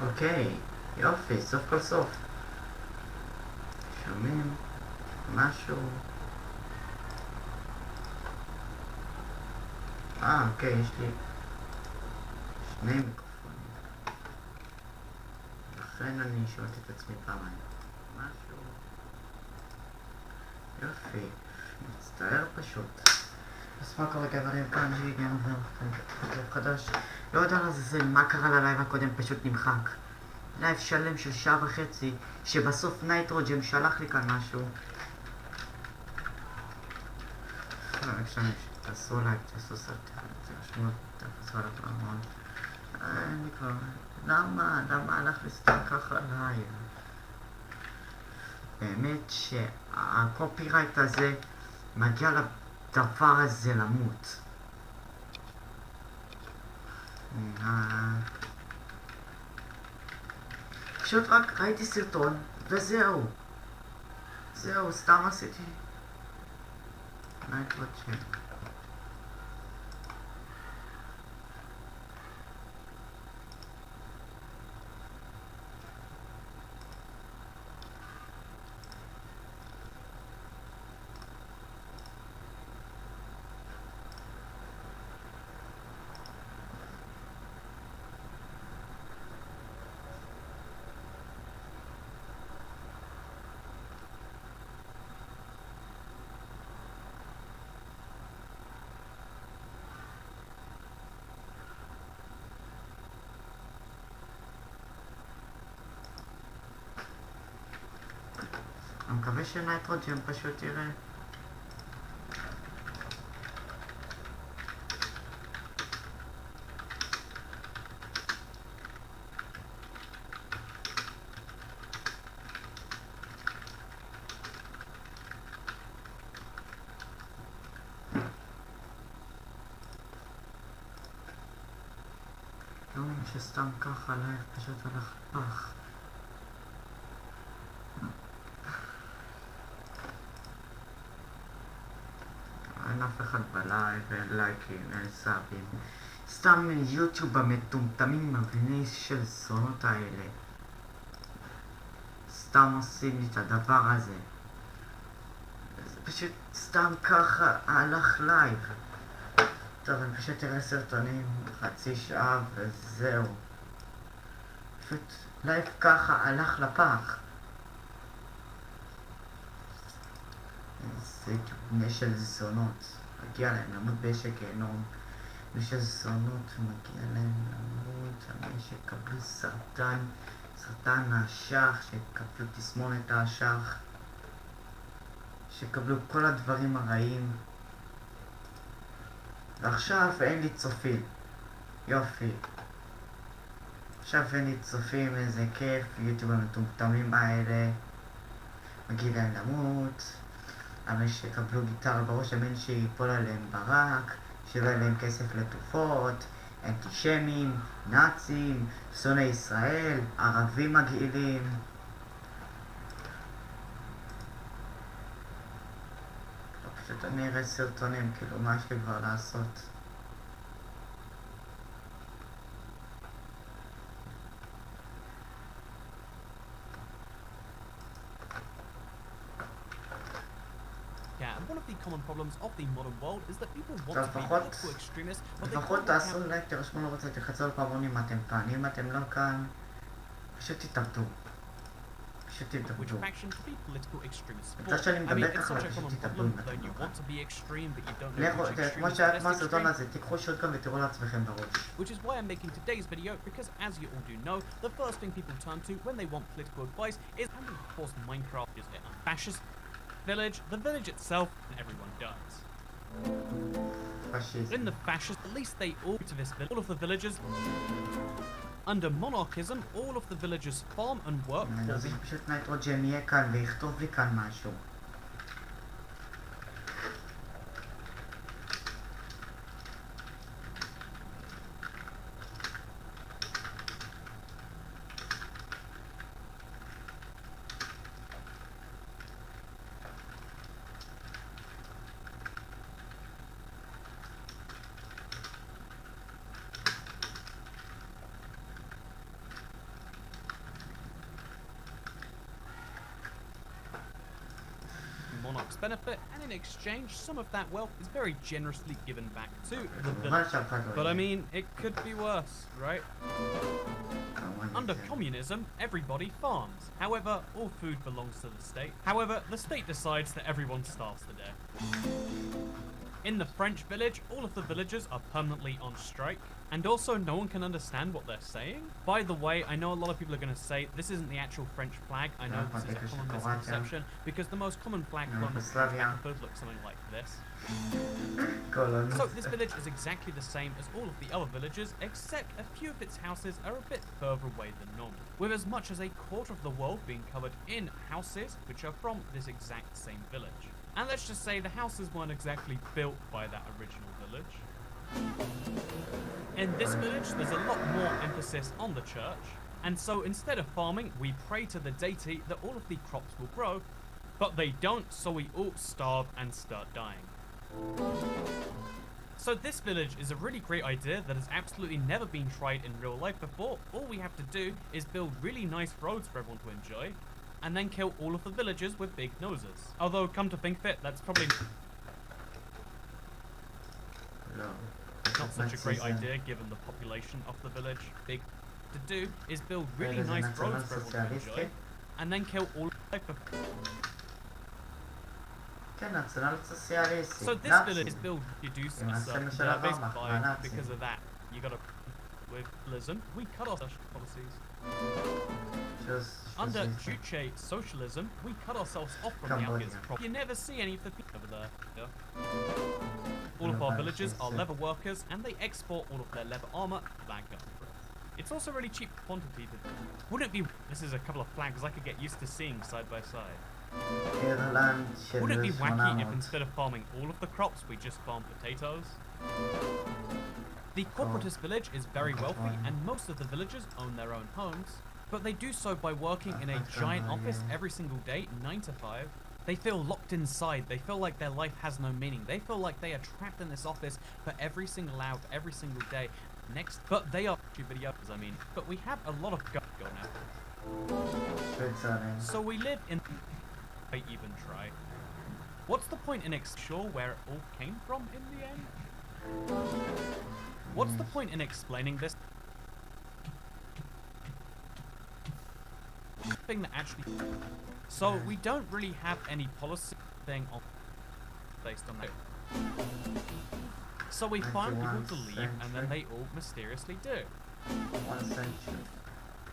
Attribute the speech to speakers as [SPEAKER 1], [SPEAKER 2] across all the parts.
[SPEAKER 1] אוקיי, יופי, סוף כל סוף. שומעים משהו? אוקיי, יש לי שני מיקרופונים. לכן אני שואלת את עצמי פעמיים. משהו? יופי, מצטער פשוט. אז מה קורה גיימרים? כאן גיימרים חדש. לא יודע לזה מה קרה ללייב הקודם, פשוט נמחק. לייב שלם של שעה וחצי, שבסוף נייטרוג'ם שלח לי כאן משהו. תעשו לייק, תעשו סרט, תרשמו, תעשו על הפעמון. אני כבר... למה הלך לסתם ככה לייב? באמת שהקופירייט הזה מגיע לדבר הזה למות. פשוט רק ראיתי סרטון וזהו. זהו, סתם עשיתי נייטרוג'ם. אני מקווה שנייטרוג'ם פשוט יראה. לא, שסתם ככה לייב פשוט הלך פח. אין אף אחד בלייב, אין לייקים, אין סאבים. סתם יוטיוב המטומטמים מבני של זונות האלה. סתם עושים לי את הדבר הזה. זה פשוט סתם ככה הלך לייב. טוב, אני פשוט אראה סרטונים חצי שעה וזהו. פשוט לייב ככה הלך לפח. זה בני של זונות, מגיע להם למות באש הגיהנום. בני של זונות מגיע להם למות, שיקבלו סרטן האשך, שיקבלו תסמונת האשך, שיקבלו כל הדברים הרעים. ועכשיו אין לי צופים. יופי. עכשיו אין לי צופים, איזה כיף, יוטיוב המטומטמים האלה. מגיע להם למות. אבל שיקבלו גיטרה בראש, אמן שיפול עליהם ברק, שיהיה להם כסף לתרופות, אנטישמים, נאצים, שונאי ישראל, ערבים מגעילים. פשוט אני אראה סרטונים, כאילו מה יש לי כבר לעשות?
[SPEAKER 2] One of the common problems of the modern world is that people want to be political extremists, but they
[SPEAKER 1] לפחות
[SPEAKER 2] can't
[SPEAKER 1] תעשו לייק, תרשמו לא רוצה, תחצו על פעמון אם אתם כאן. אם אתם לא כאן, פשוט תתאבדו. פשוט תתאבדו.
[SPEAKER 2] which faction to be political extremists for.
[SPEAKER 1] בגלל שאני
[SPEAKER 2] I mean,
[SPEAKER 1] מדבר
[SPEAKER 2] it's
[SPEAKER 1] ככה,
[SPEAKER 2] such a
[SPEAKER 1] פשוט
[SPEAKER 2] common
[SPEAKER 1] תתאבדו
[SPEAKER 2] problem
[SPEAKER 1] אם
[SPEAKER 2] that
[SPEAKER 1] אתם
[SPEAKER 2] you
[SPEAKER 1] לא
[SPEAKER 2] want
[SPEAKER 1] כאן.
[SPEAKER 2] to be extreme, but you don't know
[SPEAKER 1] לכו,
[SPEAKER 2] which extreme
[SPEAKER 1] כמו
[SPEAKER 2] is the best
[SPEAKER 1] הסרטון
[SPEAKER 2] extreme.
[SPEAKER 1] הזה, תיקחו שוטגן ותראו לעצמכם בראש.
[SPEAKER 2] Which is why I'm making today's video, because as you all do know, the first thing people turn to when they want political advice is, and of course Minecraft is a fascist village, the village itself, and everyone dies. In the fascist, at least they all to this village, all of the villagers. Under monarchism, all of the villagers farm and work
[SPEAKER 1] אני
[SPEAKER 2] for
[SPEAKER 1] רוצה
[SPEAKER 2] the
[SPEAKER 1] שפשוט נייטרוג'ם יהיה כאן ויכתוב לי כאן משהו.
[SPEAKER 2] benefit, and in exchange, some of that wealth is very generously given back to the village. But I mean, it could be worse, right? Under communism, everybody farms. However, all food belongs to the state. However, the state decides that everyone starves to death. In the French village, all of the villagers are permanently on strike, and also no one can understand what they're saying. By the way, I know a lot of people are going to say this isn't the actual French flag. I know this is a common misconception, because the most common flag looks something like this. So this village is exactly the same as all of the other villages, except a few of its houses are a bit further away than normal, with as much as a quarter of the world being covered in houses which are from this exact same village. And let's just say the houses weren't exactly built by that original village. In this village, there's a lot more emphasis on the church, and so instead of farming, we pray to the deity that all of the crops will grow, but they don't, so we all starve and start dying. So this village is a really great idea that has absolutely never been tried in real life before. All we have to do is build really nice roads for everyone to enjoy, and then kill all of the villagers with big noses. Although, come to think of it, that's probably not such a great idea given the population of the village. Big to do is build really nice roads for everyone to enjoy, and then kill all of the So this village is built reduced basic vibe because of that. You gotta with Lism, we cut off social policies. Under Juche socialism, we cut ourselves off from the outskirts. You never see any of the people over there. Yeah. All of our villagers are leather workers, and they export all of their leather armor back up. It's also really cheap quantity. Wouldn't it be? This is a couple of flags I could get used to seeing side by side. Would it be wacky if instead of farming all of the crops, we just farm potatoes? The corporatist village is very wealthy, and most of the villagers own their own homes, but they do so by working in a giant office every single day, 9 to 5. They feel locked inside. They feel like their life has no meaning. They feel like they are trapped in this office for every single hour, every single day. But they are videos, but we have a lot of going now. So we live in. I even try. What's the point in sure where it all came from in the end? What's the point in explaining this? Thing that actually. So we don't really have any policy thing on based on that. So we find people to leave, and then they all mysteriously do.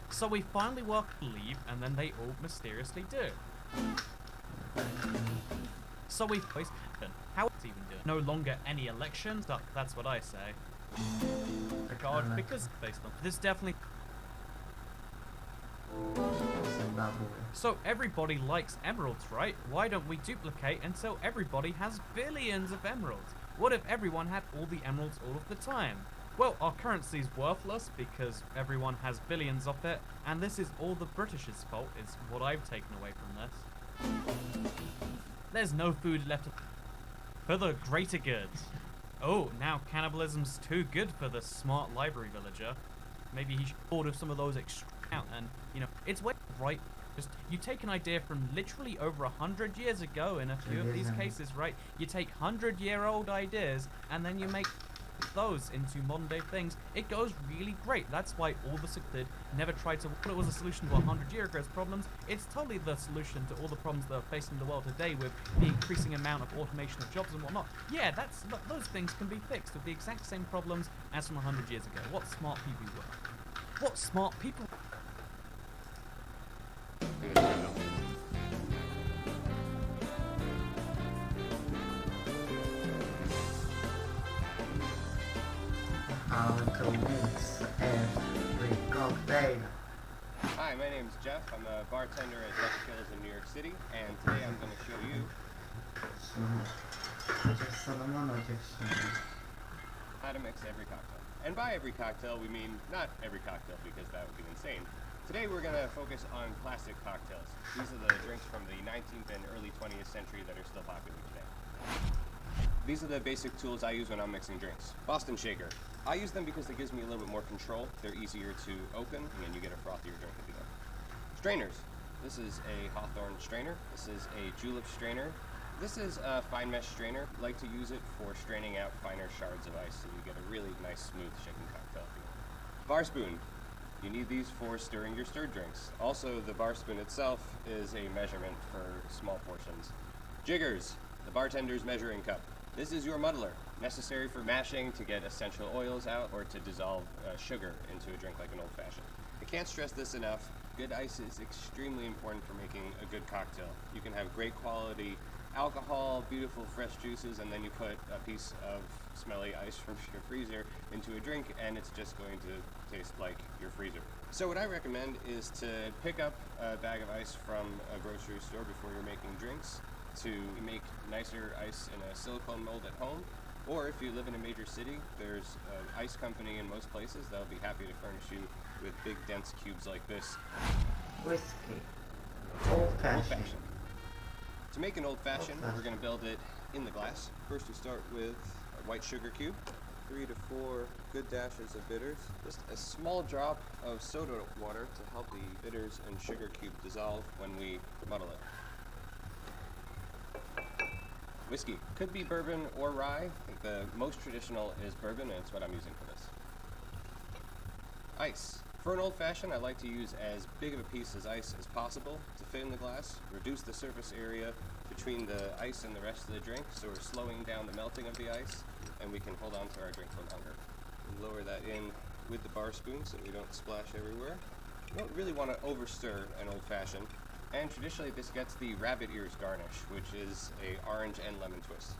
[SPEAKER 2] So we finally work to leave, and then they all mysteriously do. So we face happen. How it's even doing? No longer any elections. That's what I say. Regard because based on this definitely. So everybody likes emeralds, right? Why don't we duplicate until everybody has billions of emeralds? What if everyone had all the emeralds all of the time? Well, our currency is worthless because everyone has billions of it, and this is all the British's fault, is what I've taken away from this. There's no food left for the greater good. Oh, now cannibalism's too good for the smart library villager. Maybe he should order some of those extra out, and it's way right. Just you take an idea from literally over 100 years ago in a few of these cases, right? You take 100-year-old ideas and then you make those into modern day things. It goes really great. That's why all the did never tried to what it was a solution to 100 years ago's problems. It's totally the solution to all the problems that are facing the world today with the increasing amount of automation of jobs and whatnot. Yeah, those things can be fixed with the exact same problems as from 100 years ago. What smart people were. What smart people.
[SPEAKER 1] How to mix every cocktail.
[SPEAKER 3] Hi, my name's Jeff. I'm a bartender at Lektal in New York City, and today I'm going to show you how to mix every cocktail. And by every cocktail, we mean not every cocktail, because that would be insane. Today we're going to focus on classic cocktails. These are the drinks from the 19th and early 20th century that are still popular today. These are the basic tools I use when I'm mixing drinks. Boston Shaker. I use them because it gives me a little bit more control. They're easier to open, and you get a frothier drink if you don't. Strainers. This is a Hawthorne strainer. This is a julep strainer. This is a fine mesh strainer. I like to use it for straining out finer shards of ice so you get a really nice smooth shaken cocktail feel. Bar spoon. You need these for stirring your stirred drinks. Also, the bar spoon itself is a measurement for small portions. Jiggers, the bartender's measuring cup. This is your muddler, necessary for mashing to get essential oils out or to dissolve sugar into a drink like an old-fashioned. I can't stress this enough. Good ice is extremely important for making a good cocktail. You can have great quality alcohol, beautiful fresh juices, and then you put a piece of smelly ice from your freezer into a drink and it's just going to taste like your freezer. So what I recommend is to pick up a bag of ice from a grocery store before you're making drinks, to make nicer ice in a silicone mold at home, or if you live in a major city, there's an ice company in most places that'll be happy to furnish you with big dense cubes like this.
[SPEAKER 1] Whiskey. Old-fashioned.
[SPEAKER 3] To make an old-fashioned, we're going to build it in the glass. First we start with a white sugar cube, 3 to 4 good dashes of bitters, just a small drop of soda water to help the bitters and sugar cube dissolve when we muddle it. Whiskey. Could be bourbon or rye. I think the most traditional is bourbon, and it's what I'm using for this. Ice. For an old-fashioned, I like to use as big of a piece of ice as possible to fit in the glass, reduce the surface area between the ice and the rest of the drink, so we're slowing down the melting of the ice, and we can hold on to our drink for longer. We lower that in with the bar spoon so we don't splash everywhere. You don't really want to overstir an old-fashioned. And traditionally this gets the rabbit ears garnish, which is a orange and lemon twist.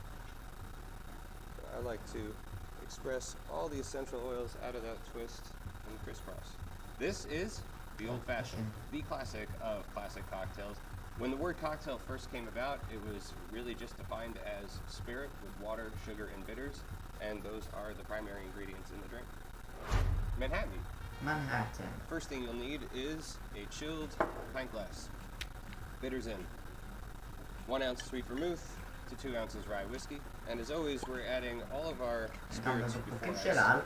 [SPEAKER 3] I like to express all the essential oils out of that twist and crisscross. This is the old-fashioned, the classic of classic cocktails. When the word cocktail first came about, it was really just defined as spirit with water, sugar, and bitters, and those are the primary ingredients in the drink. Manhattan. First thing you'll need is a chilled pint glass. Bitters in. 1 ounce sweet vermouth to 2 ounces rye whiskey. And as always, we're adding all of our spirits before ice,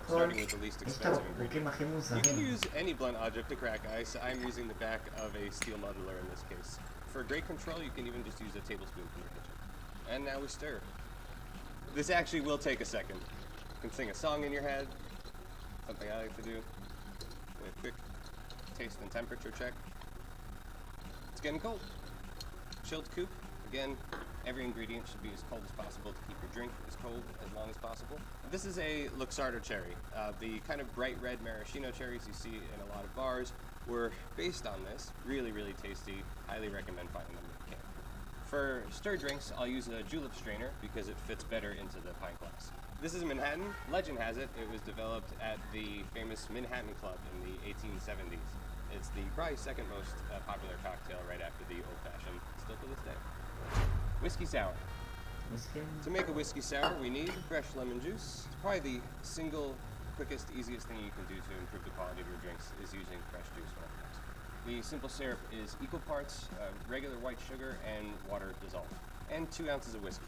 [SPEAKER 3] starting with the least expensive ingredient. You can use any blunt object to crack ice. I'm using the back of a steel muddler in this case. For great control, you can even just use a tablespoon from your kitchen. And now we stir. This actually will take a second. You can sing a song in your head, something I like to do. A quick taste and temperature check. It's getting cold. Chilled coupe. Again, every ingredient should be as cold as possible to keep your drink as cold as long as possible. This is a Luxardo cherry. The kind of bright red maraschino cherries you see in a lot of bars were based on this. Really, really tasty. Highly recommend finding them if you can. For stir drinks, I'll use a julep strainer because it fits better into the pint glass. This is Manhattan. Legend has it, it was developed at the famous Manhattan Club in the 1870s. It's the probably second most popular cocktail right after the old-fashioned, still to this day. Whiskey sour. To make a whiskey sour, we need fresh lemon juice. It's probably the single quickest, easiest thing you can do to improve the quality of your drinks is using fresh juice when it comes. The simple syrup is equal parts regular white sugar and water dissolved, and 2 ounces of whiskey.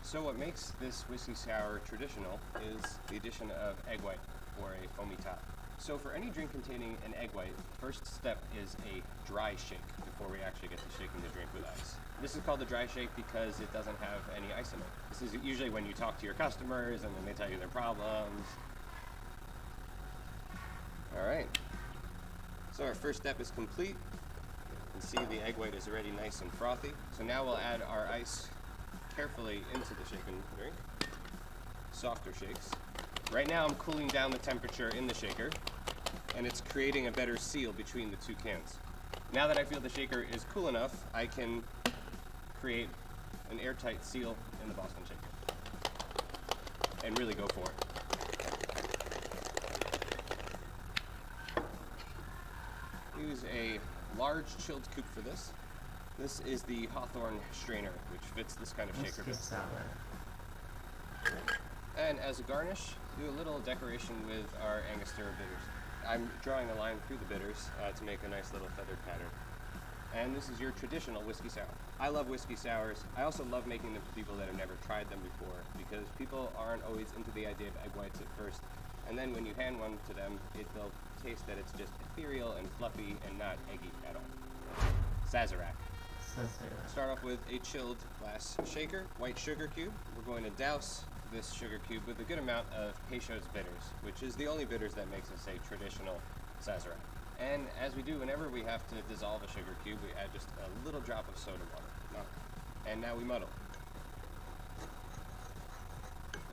[SPEAKER 3] So what makes this whiskey sour traditional is the addition of egg white or a foamy top. So for any drink containing an egg white, first step is a dry shake before we actually get to shaking the drink with ice. This is called the dry shake because it doesn't have any ice in it. This is usually when you talk to your customers and then they tell you their problems. Alright, so our first step is complete. You can see the egg white is already nice and frothy. So now we'll add our ice carefully into the shaken drink. Softer shakes. Right now I'm cooling down the temperature in the shaker, and it's creating a better seal between the two cans. Now that I feel the shaker is cool enough, I can create an airtight seal in the Boston shaker. And really go for it. Use a large chilled coupe for this. This is the Hawthorne strainer, which fits this kind of shaker bit. And as a garnish, do a little decoration with our Angostura bitters. I'm drawing a line through the bitters to make a nice little feathered pattern. And this is your traditional whiskey sour. I love whiskey sours. I also love making them for people that have never tried them before, because people aren't always into the idea of egg whites at first. And then when you hand one to them, they'll taste that it's just ethereal and fluffy and not eggy at all. Sazerac. Start off with a chilled glass shaker, white sugar cube. We're going to douse this sugar cube with a good amount of Peychaud's bitters, which is the only bitters that makes us a traditional Sazerac. And as we do whenever we have to dissolve a sugar cube, we add just a little drop of soda water. And now we muddle.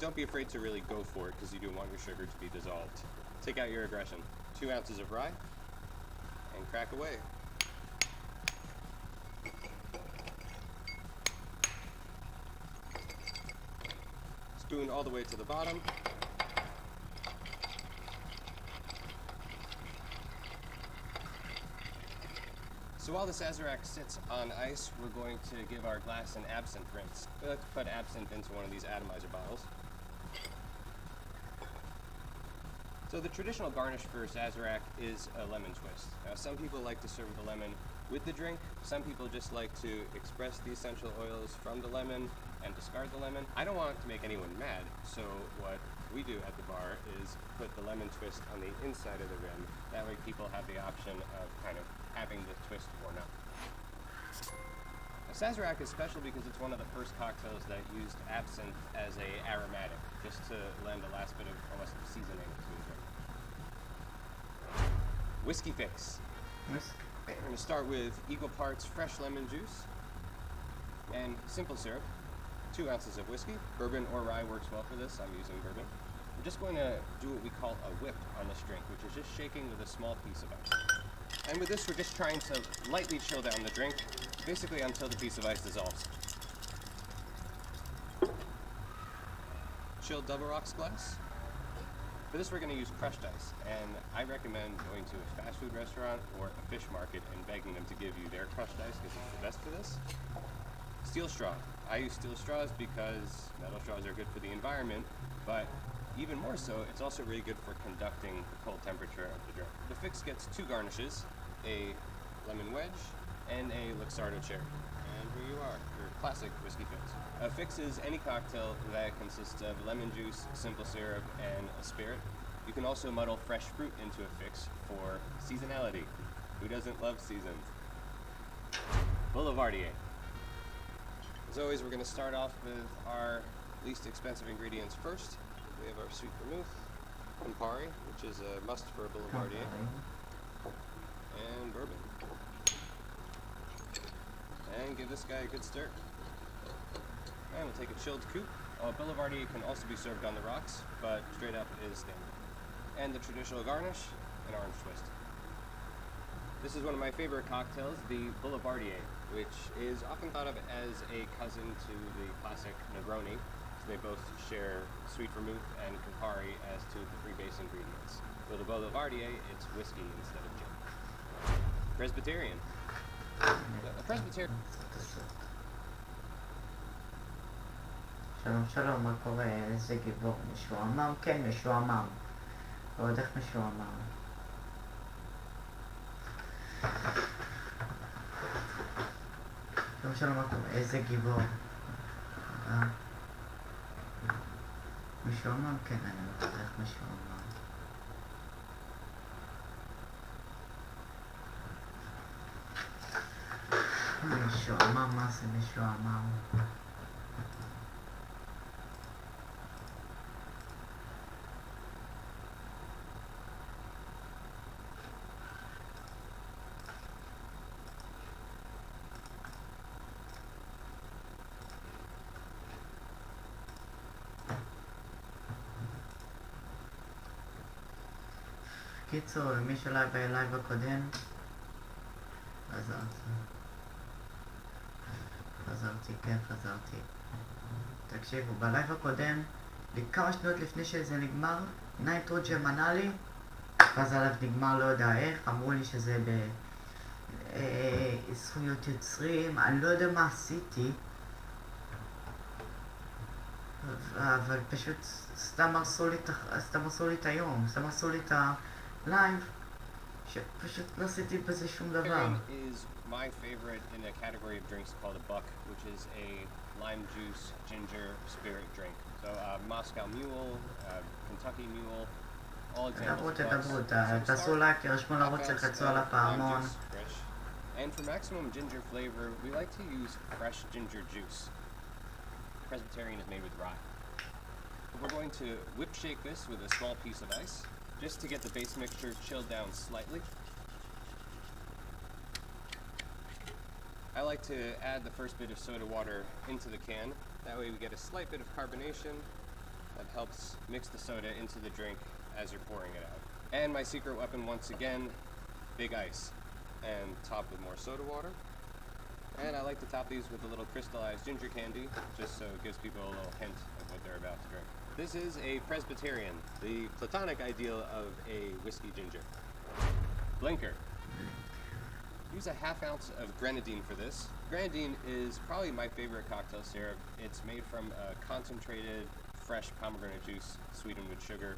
[SPEAKER 3] Don't be afraid to really go for it because you do want your sugar to be dissolved. Take out your aggression. 2 ounces of rye and crack away. Spoon all the way to the bottom. So while the Sazerac sits on ice, we're going to give our glass an absinthe rinse. We like to put absinthe into one of these atomizer bottles. So the traditional garnish for Sazerac is a lemon twist. Now some people like to serve the lemon with the drink. Some people just like to express the essential oils from the lemon and discard the lemon. I don't want to make anyone mad, so what we do at the bar is put the lemon twist on the inside of the rim. That way people have the option of kind of having the twist or not. Sazerac is special because it's one of the first cocktails that used absinthe as a aromatic, just to lend a last bit of almost seasoning to the drink. Whiskey fix. We're going to start with equal parts fresh lemon juice and simple syrup. 2 ounces of whiskey. Bourbon or rye works well for this. I'm using bourbon. We're just going to do what we call a whip on this drink, which is just shaking with a small piece of ice. And with this, we're just trying to lightly chill down the drink, basically until the piece of ice dissolves. Chilled double rocks glass. For this, we're going to use crushed ice, and I recommend going to a fast food restaurant or a fish market and begging them to give you their crushed ice because it's the best for this. Steel straw. I use steel straws because metal straws are good for the environment, but even more so, it's also really good for conducting the cold temperature of the drink. The fix gets 2 garnishes, a lemon wedge and a Luxardo cherry. And here you are, your classic whiskey fix. A fix is any cocktail that consists of lemon juice, simple syrup, and a spirit. You can also muddle fresh fruit into a fix for seasonality. Who doesn't love seasons? Boulevardier. As always, we're going to start off with our least expensive ingredients first. We have our sweet vermouth, Campari, which is a must for a Boulevardier, and bourbon. And give this guy a good stir. And we'll take a chilled coupe. Boulevardier can also be served on the rocks, but straight up is standard. And the traditional garnish, an orange twist. This is one of my favorite cocktails, the Boulevardier, which is often thought of as a cousin to the classic Negroni. They both share sweet vermouth and Campari as 2 of the 3 base ingredients. With a Boulevardier, it's whiskey instead of gin. Presbyterian. A Presbyterian.
[SPEAKER 1] שלום שלום, מה קורה? איזה גיבור משועמם? כן, משועמם. ועוד איך משועמם. שלום שלום, מה קורה? איזה גיבור. משועמם? כן, אני מתחיל משועמם. משועמם, מה זה משועמם? קיצור, למי שלא בלייב הקודם, חזרתי. תקשיבו, בלייב הקודם, כמה שניות לפני שזה נגמר, נייטרו ג'רמנה לי, ואז עליו נגמר לא יודע איך, אמרו לי שזה בזכויות יוצרים, אני לא יודע מה עשיתי, אבל פשוט סתם הרסו לי את היום, סתם הרסו לי את הלייב, שפשוט לא עשיתי בזה שום דבר.
[SPEAKER 3] Is my favorite in a category of drinks called a buck, which is a lime juice ginger spirit drink. So Moscow Mule, Kentucky Mule, all examples of bucks.
[SPEAKER 1] תעשו לייק, תרשמו לערוץ, תחצו על הפעמון,
[SPEAKER 3] And for maximum ginger flavor, we like to use fresh ginger juice. Presbyterian is made with rye. We're going to whip shake this with a small piece of ice, just to get the base mixture chilled down slightly. I like to add the first bit of soda water into the can. That way we get a slight bit of carbonation that helps mix the soda into the drink as you're pouring it out. And my secret weapon once again, big ice. And top with more soda water. And I like to top these with a little crystallized ginger candy, just so it gives people a little hint of what they're about to drink. This is a Presbyterian, the platonic ideal of a whiskey ginger. Blinker. Use a ½ ounce of grenadine for this. Grenadine is probably my favorite cocktail syrup. It's made from concentrated fresh pomegranate juice sweetened with sugar.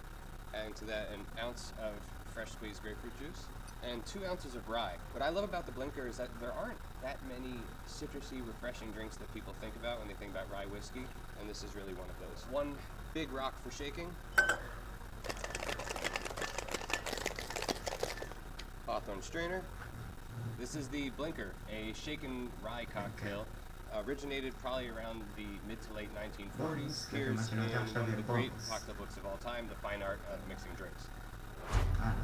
[SPEAKER 3] Adding to that an ounce of fresh squeezed grapefruit juice and 2 ounces of rye. What I love about the Blinker is that there aren't that many citrusy, refreshing drinks that people think about when they think about rye whiskey, and this is really one of those. One big rock for shaking. Hawthorne strainer. This is the Blinker, a shaken rye cocktail. Originated probably around the mid to late 1940s. Appears in one of the great cocktail books of all time, The Fine Art of Mixing Drinks.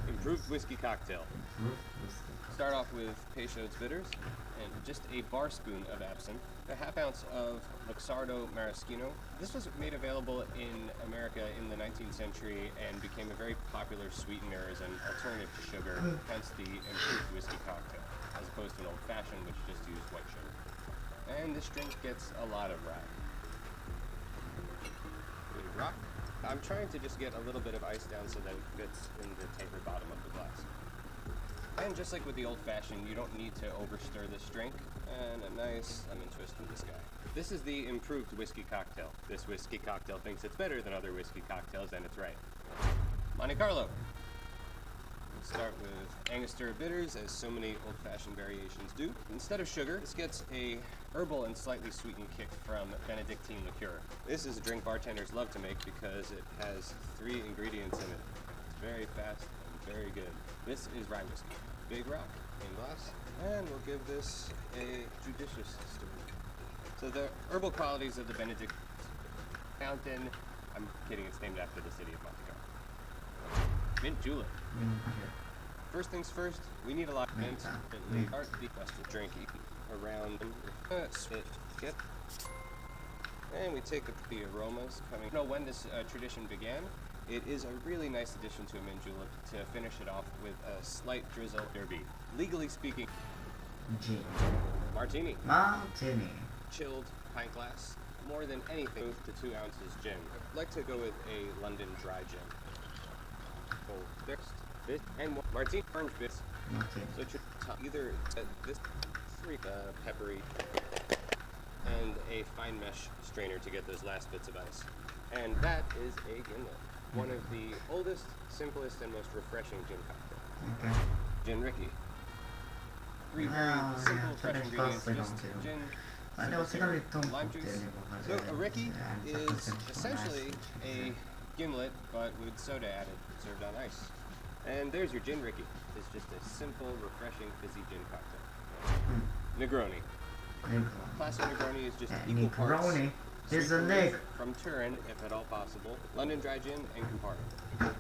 [SPEAKER 3] Improved whiskey cocktail. Start off with Peychaud's bitters and just a bar spoon of absinthe, a ½ ounce of Luxardo maraschino. This was made available in America in the 19th century and became a very popular sweetener as an alternative to sugar, hence the improved whiskey cocktail, as opposed to an old-fashioned which just used white sugar. And this drink gets a lot of rye. Big rock. I'm trying to just get a little bit of ice down so that it fits in the tapered bottom of the glass. And just like with the old-fashioned, you don't need to overstir this drink. And a nice lemon twist with this guy. This is the improved whiskey cocktail. This whiskey cocktail thinks it's better than other whiskey cocktails, and it's right. Monte Carlo. Start with Angostura bitters, as so many old-fashioned variations do. Instead of sugar, this gets a herbal and slightly sweetened kick from Benedictine liqueur. This is a drink bartenders love to make because it has 3 ingredients in it. It's very fast and very good. This is rye whiskey. Big rock in glass, and we'll give this a judicious stir. So the herbal qualities of the Benedict fountain, I'm kidding, it's named after the city of Monte Carlo. Mint julep. First things first, we need a lot of mint. Start the western drink around skip. And we take the aromas coming. You know when this tradition began? It is a really nice addition to a mint julep to finish it off with a slight drizzle of derby. Legally speaking, martini.
[SPEAKER 1] Martini.
[SPEAKER 3] Chilled pint glass. More than anything, to 2 ounces gin. I'd like to go with a London dry gin. Next, this and martini orange bits. So it should either this peppery and a fine mesh strainer to get those last bits of ice. And that is a gimlet. One of the oldest, simplest, and most refreshing gin cocktails. Gin Ricky. 3 very simple, fresh ingredients, just gin, lime juice. So a Ricky is essentially a gimlet, but with soda added, served on ice. And there's your Gin Ricky. It's just a simple, refreshing, fizzy gin cocktail. Negroni. Classic Negroni is just equal parts.
[SPEAKER 1] There's a leg.
[SPEAKER 3] From Turin, if at all possible. London dry gin and Campari.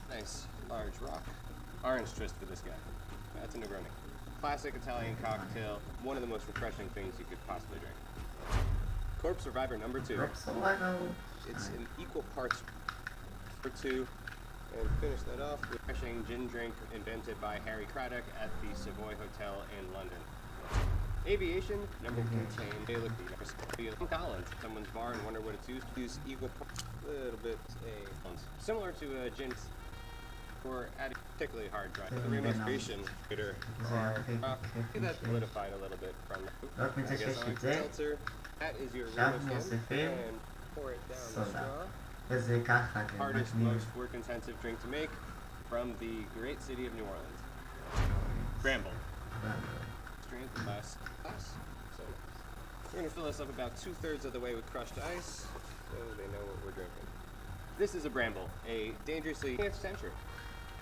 [SPEAKER 3] Nice, large rock. Orange twist for this guy. That's a Negroni. Classic Italian cocktail. One of the most refreshing things you could possibly drink. Corpse Survivor number 2. It's in equal parts for 2. And finish that off with a refreshing gin drink invented by Harry Craddock at the Savoy Hotel in London. Aviation, number 2. Collins, someone's bar and wonder what it's used to. Use equal parts, a little bit similar to a gin for adding particularly hard dry. The remonstration bitter are that solidified a little bit from I guess on seltzer. That is your remonstration and pour it down the straw. Hardest, most work-intensive drink to make from the great city of New Orleans. Bramble. Strength glass. So we're going to fill this up about 2/3 of the way with crushed ice, so they know what we're drinking. This is a Bramble, a dangerously 20th century.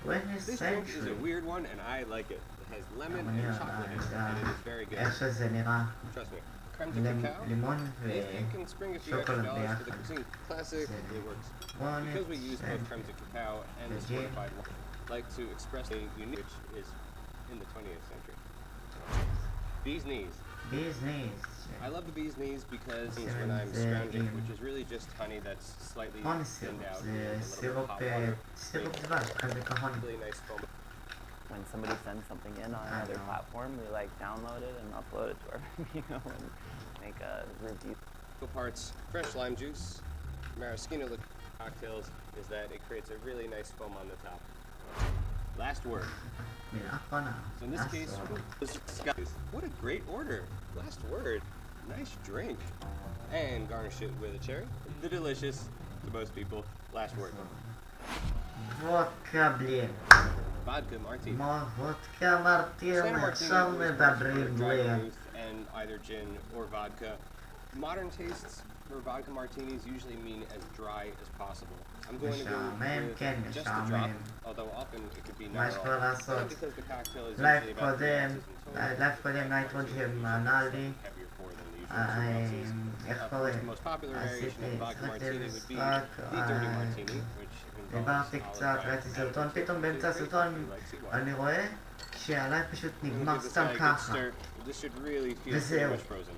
[SPEAKER 3] This drink is a weird one, and I like it. It has lemon and chocolate in it, and it is very good.
[SPEAKER 1] איך שזה נראה.
[SPEAKER 3] Trust me. Creme de cacao.
[SPEAKER 1] לימון
[SPEAKER 3] If you can spring a few extra
[SPEAKER 1] ושוקולד
[SPEAKER 3] dollars for the
[SPEAKER 1] ביחד.
[SPEAKER 3] cuisine classic, it works. Because we use both creme de cacao and this fortified one, I like to express the unique, which is in the 20th century. Bee's knees.
[SPEAKER 1] Bee's knees.
[SPEAKER 3] I love the bee's knees because when I'm scrounging, which is really just honey that's slightly thinned out with a little bit of hot water,
[SPEAKER 1] סירופ
[SPEAKER 3] really nice foam.
[SPEAKER 4] When somebody sends something in on another platform, we like download it and upload it to our video and make a review.
[SPEAKER 3] Parts fresh lime juice, maraschino cocktails is that it creates a really nice foam on the top. Last word. So in this case, what a great order. Last word. Nice drink. And garnish it with a cherry. The delicious, to most people, last word.
[SPEAKER 1] וודקה בלי.
[SPEAKER 3] Vodka martini.
[SPEAKER 1] וודקה מרטיני, עכשיו מדברים בלי.
[SPEAKER 3] And either gin or vodka. Modern tastes for vodka martinis usually mean as dry as possible. I'm going to go with just a drop, although often it could be not at all. And because the cocktail is usually about 3 ounces in total,
[SPEAKER 1] לייב קודם נייטרוג'ן ענה לי,
[SPEAKER 3] heavier pour than the usual 2
[SPEAKER 1] איך
[SPEAKER 3] ounces.
[SPEAKER 1] קוראים?
[SPEAKER 3] The most popular variation of vodka martini would be
[SPEAKER 1] משחק,
[SPEAKER 3] the dirty martini, which involves
[SPEAKER 1] דיברתי
[SPEAKER 3] olive
[SPEAKER 1] קצת,
[SPEAKER 3] oil
[SPEAKER 1] ראיתי
[SPEAKER 3] and
[SPEAKER 1] סרטון, פתאום באמצע הסרטון אני רואה שעליי פשוט
[SPEAKER 3] We'll
[SPEAKER 1] נגמר
[SPEAKER 3] give this
[SPEAKER 1] סתם
[SPEAKER 3] guy a good
[SPEAKER 1] ככה.
[SPEAKER 3] stir. This should really feel pretty
[SPEAKER 1] וזהו.
[SPEAKER 3] much frozen.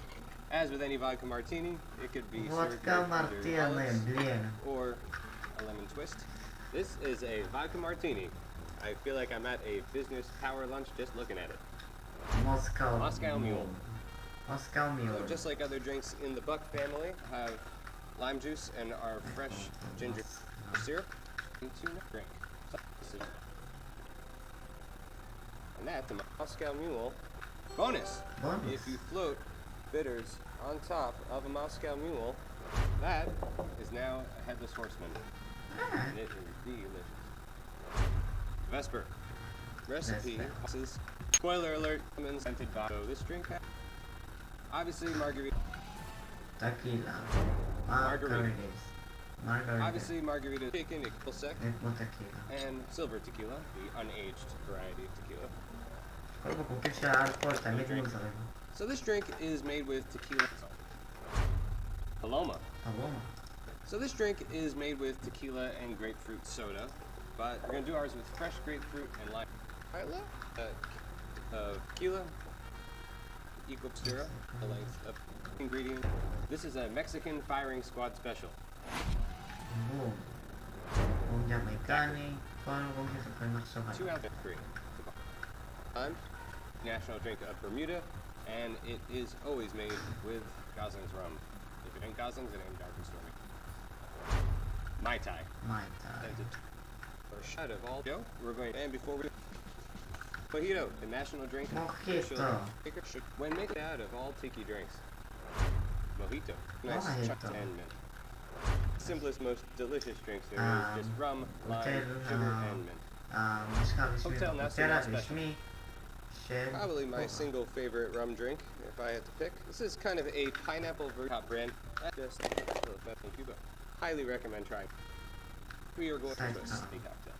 [SPEAKER 3] As with any vodka martini, it could be served
[SPEAKER 1] וודקה
[SPEAKER 3] with either
[SPEAKER 1] מרטיני,
[SPEAKER 3] olives
[SPEAKER 1] בלי.
[SPEAKER 3] or a lemon twist. This is a vodka martini. I feel like I'm at a business power lunch just looking at it. Moscow Mule.
[SPEAKER 1] מוסקו מיול.
[SPEAKER 3] So just like other drinks in the Buck family, I have lime juice and our fresh ginger syrup into a drink. And that's a Moscow Mule bonus. If you float bitters on top of a Moscow Mule, that is now a headless horseman. And it is delicious. Vesper. Recipe is, spoiler alert, lemon scented vodka. So this drink has, obviously margarita.
[SPEAKER 1] טקילה.
[SPEAKER 3] Margaritas.
[SPEAKER 1] מרגריטה.
[SPEAKER 3] Obviously margarita chicken, it kills sec,
[SPEAKER 1] זה כמו טקילה.
[SPEAKER 3] and silver tequila, the unaged variety of tequila.
[SPEAKER 1] כל בקבוקים של האלכוהול תמיד מוזרים.
[SPEAKER 3] So this drink is made with tequila. Paloma.
[SPEAKER 1] ארומה.
[SPEAKER 3] So this drink is made with tequila and grapefruit soda, but we're gonna do ours with fresh grapefruit and lime. I love tequila, equal syrup, the length of ingredient. This is a Mexican firing squad special.
[SPEAKER 1] בום. בום ג'מייקני. כל בום שסופרים לחשוב
[SPEAKER 3] 2
[SPEAKER 1] עליו.
[SPEAKER 3] ounce free. National drink of Bermuda, and it is always made with Gosling's rum. If it ain't Gosling's, it ain't dark and stormy. Mai Tai.
[SPEAKER 1] מייטה.
[SPEAKER 3] For a shot of all Joe, we're going, and before we Mojito, the national drink.
[SPEAKER 1] Mojito.
[SPEAKER 3] When making out of all tiki drinks. Mojito. Nice chuck and mint. Simplest, most delicious drinks there is just rum, lime, sugar, and mint.
[SPEAKER 1] המשקל רשמי.
[SPEAKER 3] Hotel Nassau
[SPEAKER 1] הוטל
[SPEAKER 3] Special.
[SPEAKER 1] הרשמי של...
[SPEAKER 3] Probably my single favorite rum drink, if I had to pick. This is kind of a pineapple top brand. Just in Cuba. Highly recommend trying. We are going to a city cocktail.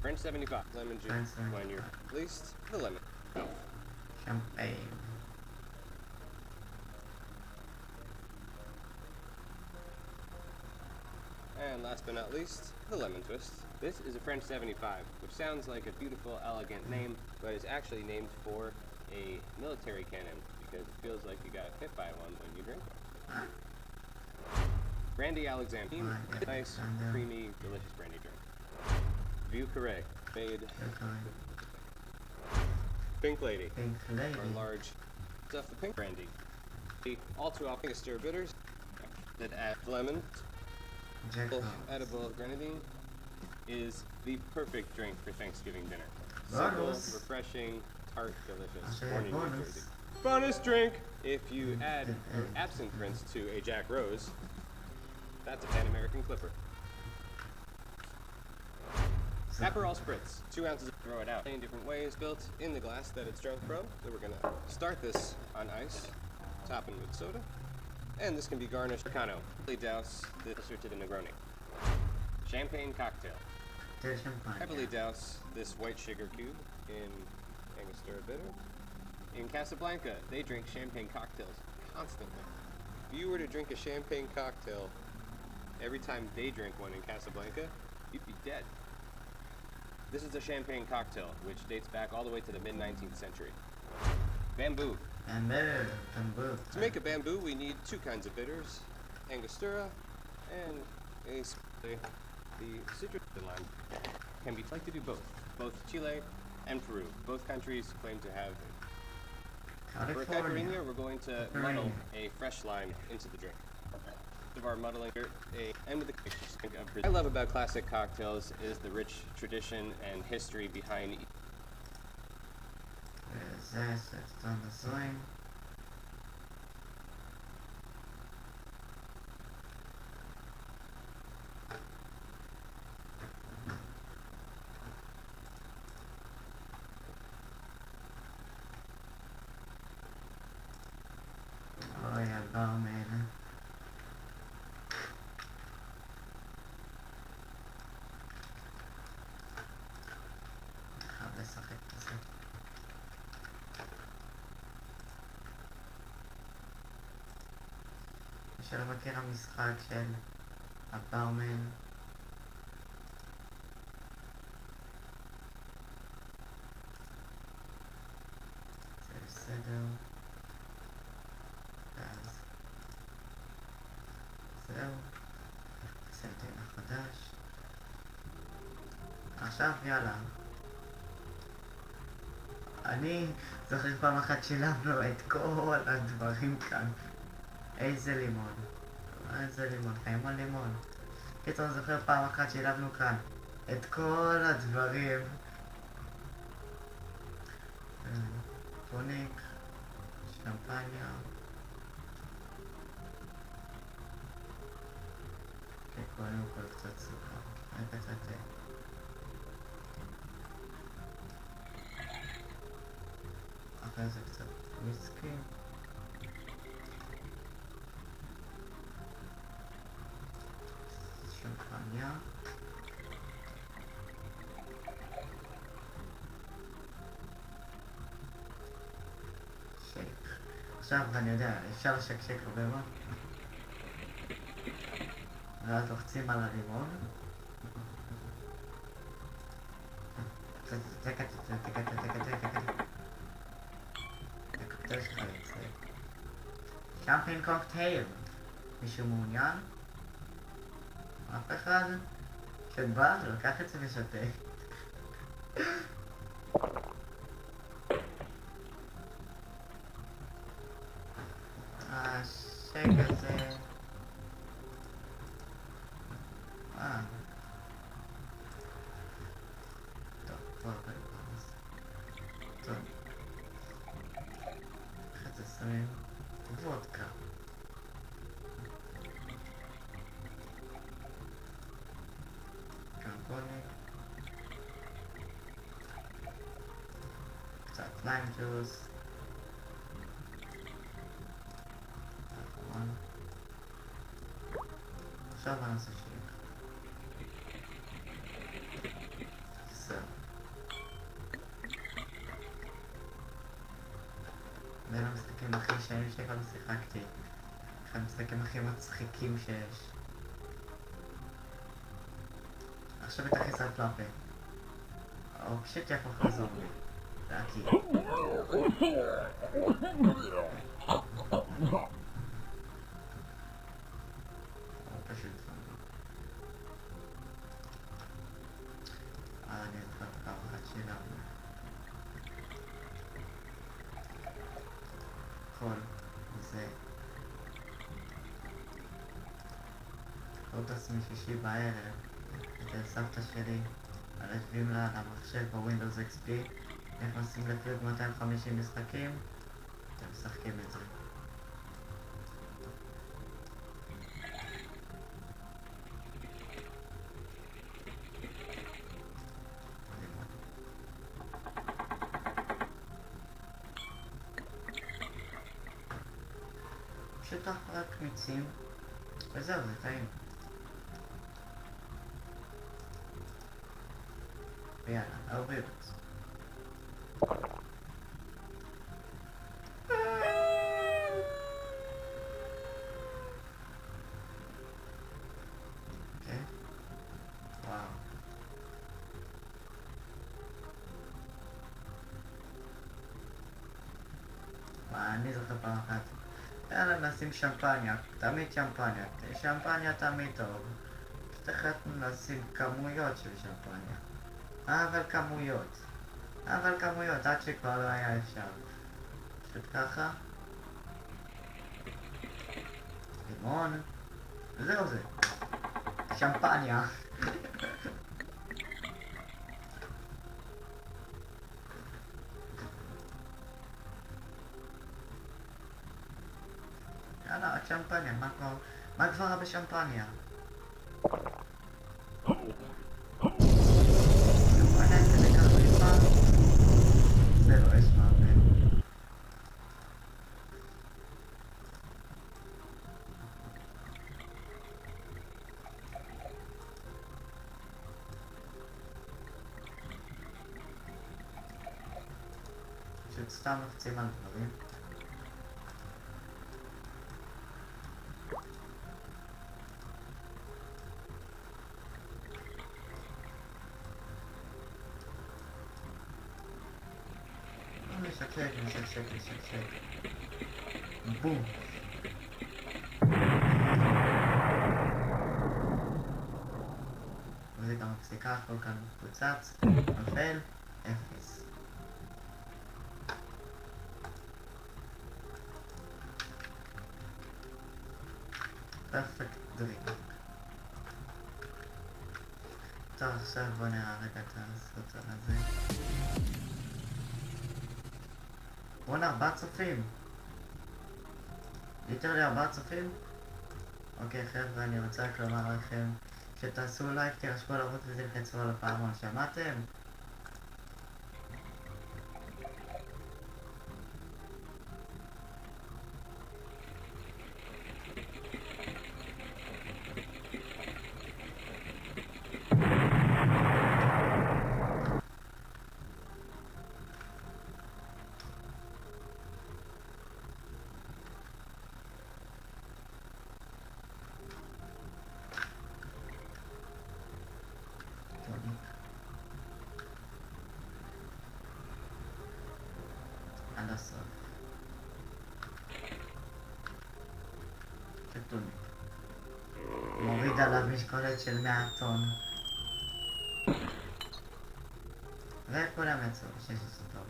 [SPEAKER 3] French 75 lemon juice when you're released the lemon.
[SPEAKER 1] שמפיין.
[SPEAKER 3] And last but not least, the lemon twist. This is a French 75, which sounds like a beautiful, elegant name, but is actually named for a military cannon because it feels like you got hit by one when you drink one. Brandy Alexander. Nice, creamy, delicious brandy drink. View Cora, made Pink Lady,
[SPEAKER 1] פינק ליידי.
[SPEAKER 3] or large stuff the pink brandy. The all too often stir bitters that add lemon,
[SPEAKER 1] ג'קו.
[SPEAKER 3] edible grenadine is the perfect drink for Thanksgiving dinner.
[SPEAKER 1] Bonus.
[SPEAKER 3] Simple, refreshing, tart, delicious.
[SPEAKER 1] I say
[SPEAKER 3] Born in New
[SPEAKER 1] bonus.
[SPEAKER 3] Jersey. Bonus drink! If you add absinthe rinse to a Jack Rose, that's a Pan American Clipper. Aperol Spritz, 2 ounces of throw it out. Many different ways built in the glass that it's drunk from. So we're gonna start this on ice, topping with soda, and this can be garnished with Americano. Douse this closer to the Negroni. Champagne cocktail.
[SPEAKER 1] קוקטייל שמפניה.
[SPEAKER 3] Heavily douse this white sugar cube in Angostura bitter. In Casablanca, they drink champagne cocktails constantly. If you were to drink a champagne cocktail every time they drink one in Casablanca, you'd be dead. This is a champagne cocktail, which dates back all the way to the mid-19th century. Bamboo.
[SPEAKER 1] Bamboo.
[SPEAKER 3] To make a bamboo, we need two kinds of bitters, Angostura and the citrus lime. Can be like to do both Chile and Peru. Both countries claim to have it. For caipirinha, we're going to muddle a fresh lime into the drink. Of our muddling and with the what I love about classic cocktails is the rich tradition and history behind each.
[SPEAKER 1] That's on the swing. Oh yeah, barman. חייב לשחק בזה. מי שלא מכיר המשחק של הברמן, זה בסדר. ואז זהו, סרטון החדש. עכשיו יאללה. אני זוכר פעם אחת שילמנו את כל הדברים כאן. איזה לימון. איזה לימון, חיים על לימון. קיצור, אני זוכר פעם אחת שילמנו כאן את כל הדברים. טוניק, שמפניה. קודם כל קצת סוכר. קצת תה. אחרי זה קצת וויסקי. שמפניה. שייק. עכשיו אני יודע, אפשר לשקשק הרבה מאוד. ואז לוחצים על הלימון. הקוקטייל שלך יוצא. שמפיין קוקטייל. מישהו מעוניין? אף אחד שבא ולוקח את זה ושותה. השק הזה... טוב, בואו נראה. טוב. אחרי זה שמים וודקה. קמפוניק. קצת ליים ג'וס. נכון. עכשיו אני עושה שיר. זהו. בין המשחקים הכי שנים שכבר שיחקתי. אחד המשחקים הכי מצחיקים שיש. עכשיו תכניס על פלאפה. או פשוט יהפוך לזומבי. להקיא. פשוט זומבי. אני אתחיל פעם אחת שילמנו. כל זה. עוד עצמי שישי בערב. אצל סבתא שלי, יושבים לה על המחשב בווינדוס XP, נכנסים לפיוט 250 משחקים, אתם משחקים את זה. פשוט רק מיצים, וזהו, זה טעים. ויאללה, omrx. וואו. אני זוכר פעם אחת. יאללה, נשים שמפניה, תמיד שמפניה. שמפניה תמיד טוב. פשוט החלטנו לשים כמויות של שמפניה. אבל כמויות, עד שכבר לא היה אפשר. פשוט ככה. לימון. וזהו זה. שמפניה. יאללה, עוד שמפניה, מה כבר בשמפניה? שמפניה כזה כך נשמע? זה לא יש מעבר. פשוט סתם לוחצים על דברים. נשקשק. בום. וזה גם מפסיקה, הכל כאן מפוצץ, נופל, 0. פרפקט דרינק. טוב, עכשיו בוא נראה רגע את הסרטון הזה. בואנה, 4 צופים. יותר לי 4 צופים? אוקיי חבר'ה, אני רוצה רק לומר לכם שתעשו לייק, תירשמו לערוץ ותלחצו על הפעמון, שמעתם? עד הסוף. שתוני. מוריד עליו משקולת של 100 טון. וכולם יצאו, 16 טון.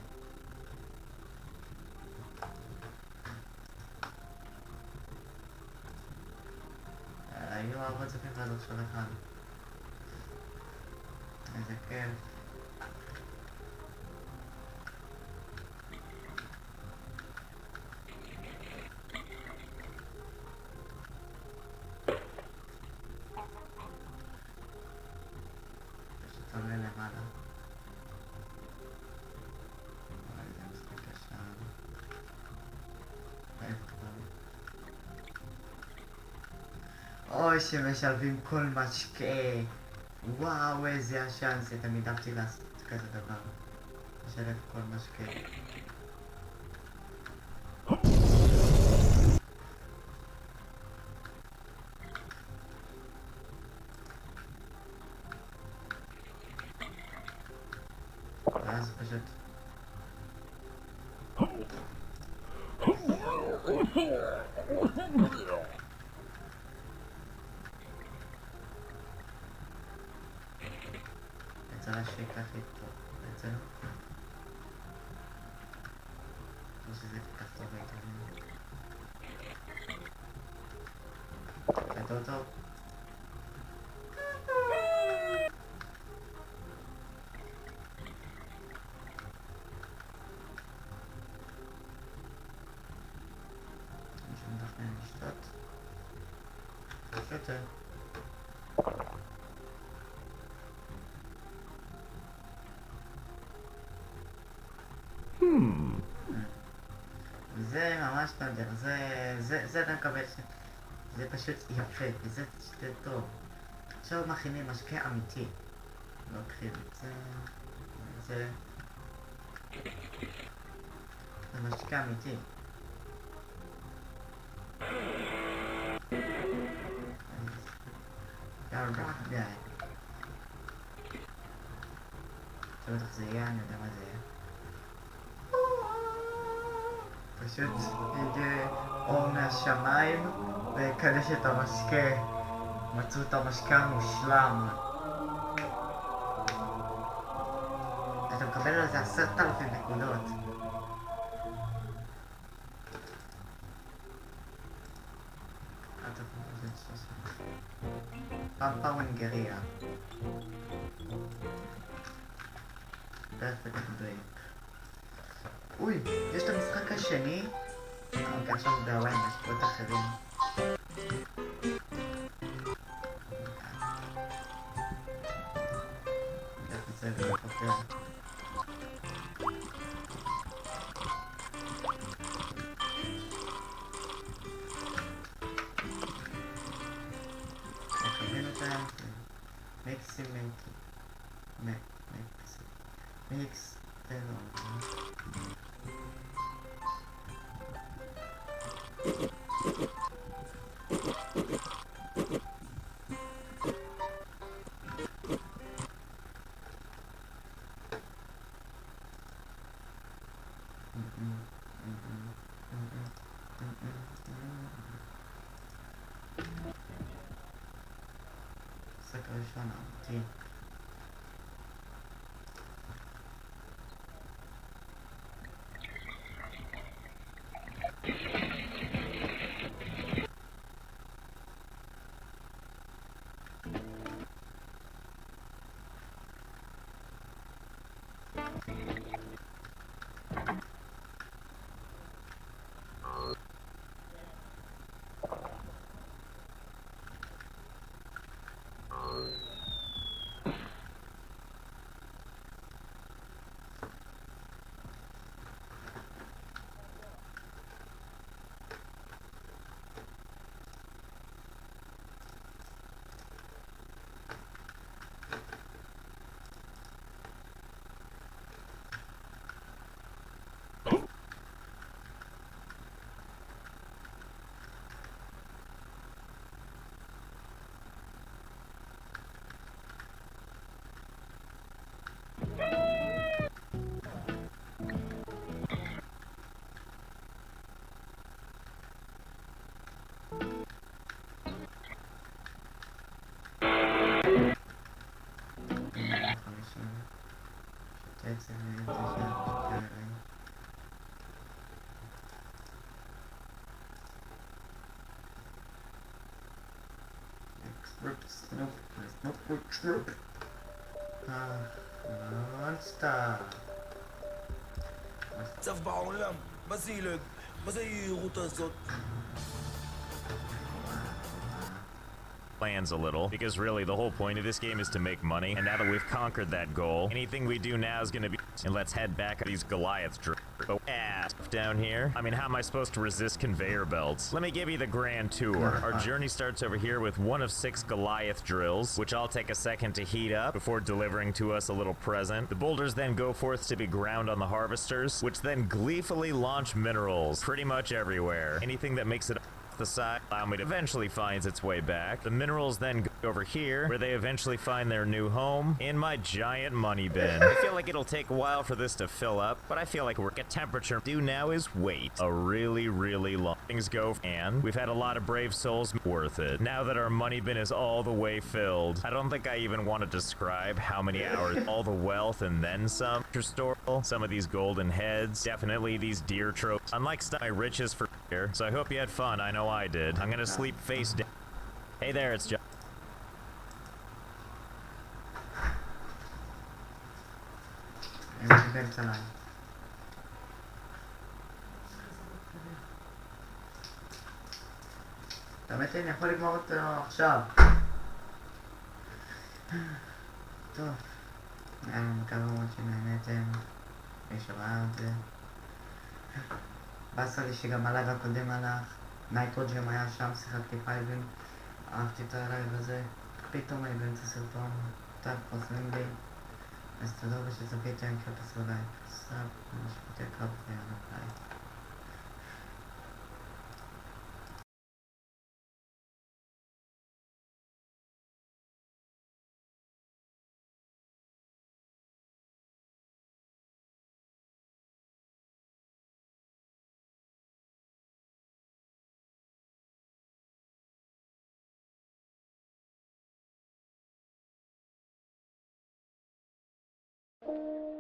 [SPEAKER 1] היו 4 צופים ועד עכשיו אחד. איזה כיף. עולה למעלה. אבל זה משחק ישר. אוי, שמשלבים כל משקה. וואו, איזה עשן, זה תמיד אהבתי לעשות כזה דבר. לשלב כל משקה. ואז פשוט... יצא להשקיק הכי טוב, יצא לו? או שזה כל כך טוב בעיתונים. ידעו אותו? לשתות. יותר. זה ממש נדיר, זה אתה מקבל, זה פשוט יפה, וזה טוב. עכשיו מכינים משקה אמיתי. לוקחים את זה, זה משקה אמיתי. די. עכשיו בטח זה יהיה, אני יודע מה זה יהיה. פשוט יגיע אור מהשמיים ויקדש את המשקה. מצאו את המשקה המושלם. אתה מקבל על זה 10,000 נקודות. פמפה ונגריה. פרפקט דריק. אוי, יש את המשחק השני. אוקיי, עכשיו זה הוואי, משקות אחרים. זה ולפותר. מקבלים אותם, מקסימנטי. מיקס, סקר ראשון אמיתי.
[SPEAKER 5] מצב בעולם, מה זה ילד? מה זה היהירות הזאת?
[SPEAKER 6] Plans a little, because really the whole point of this game is to make money, and now that we've conquered that goal, anything we do now is gonna be, and let's head back at these Goliath ass down here. I mean, how am I supposed to resist conveyor belts? Let me give you the grand tour. Our journey starts over here with one of 6 Goliath drills, which I'll take a second to heat up before delivering to us a little present. The boulders then go forth to be ground on the harvesters, which then gleefully launch minerals pretty much everywhere. Anything that makes it the side allow me to eventually finds its way back. The minerals then go over here where they eventually find their new home in my giant money bin. I feel like it'll take a while for this to fill up, but I feel like we're at temperature. Do now is wait a really long things go, and we've had a lot of brave souls worth it. Now that our money bin is all the way filled, I don't think I even want to describe how many hours, all the wealth and then some. Some of these golden heads, definitely these deer tropes. Unlike my riches for here, so I hope you had fun. I know I did. I'm gonna sleep face down. Hey there, it's John.
[SPEAKER 1] האמת אני יכול לגמור אותו עכשיו. טוב, היה לנו מקווה מאוד שנהנתם. יש רעה את זה. באסה לי שגם הלייב הקודם הלך. נייטרוג'ם היה שם, שיחקתי פייבם. אהבתי את הלייב הזה. פתאום אני באמצע סרטון. טוב, חוזרים לי. אז תודה רבה שצפיתם, כפס ולייק, סאב, ממש יותר קרוב ויאללה ביי.
[SPEAKER 7] Thank you.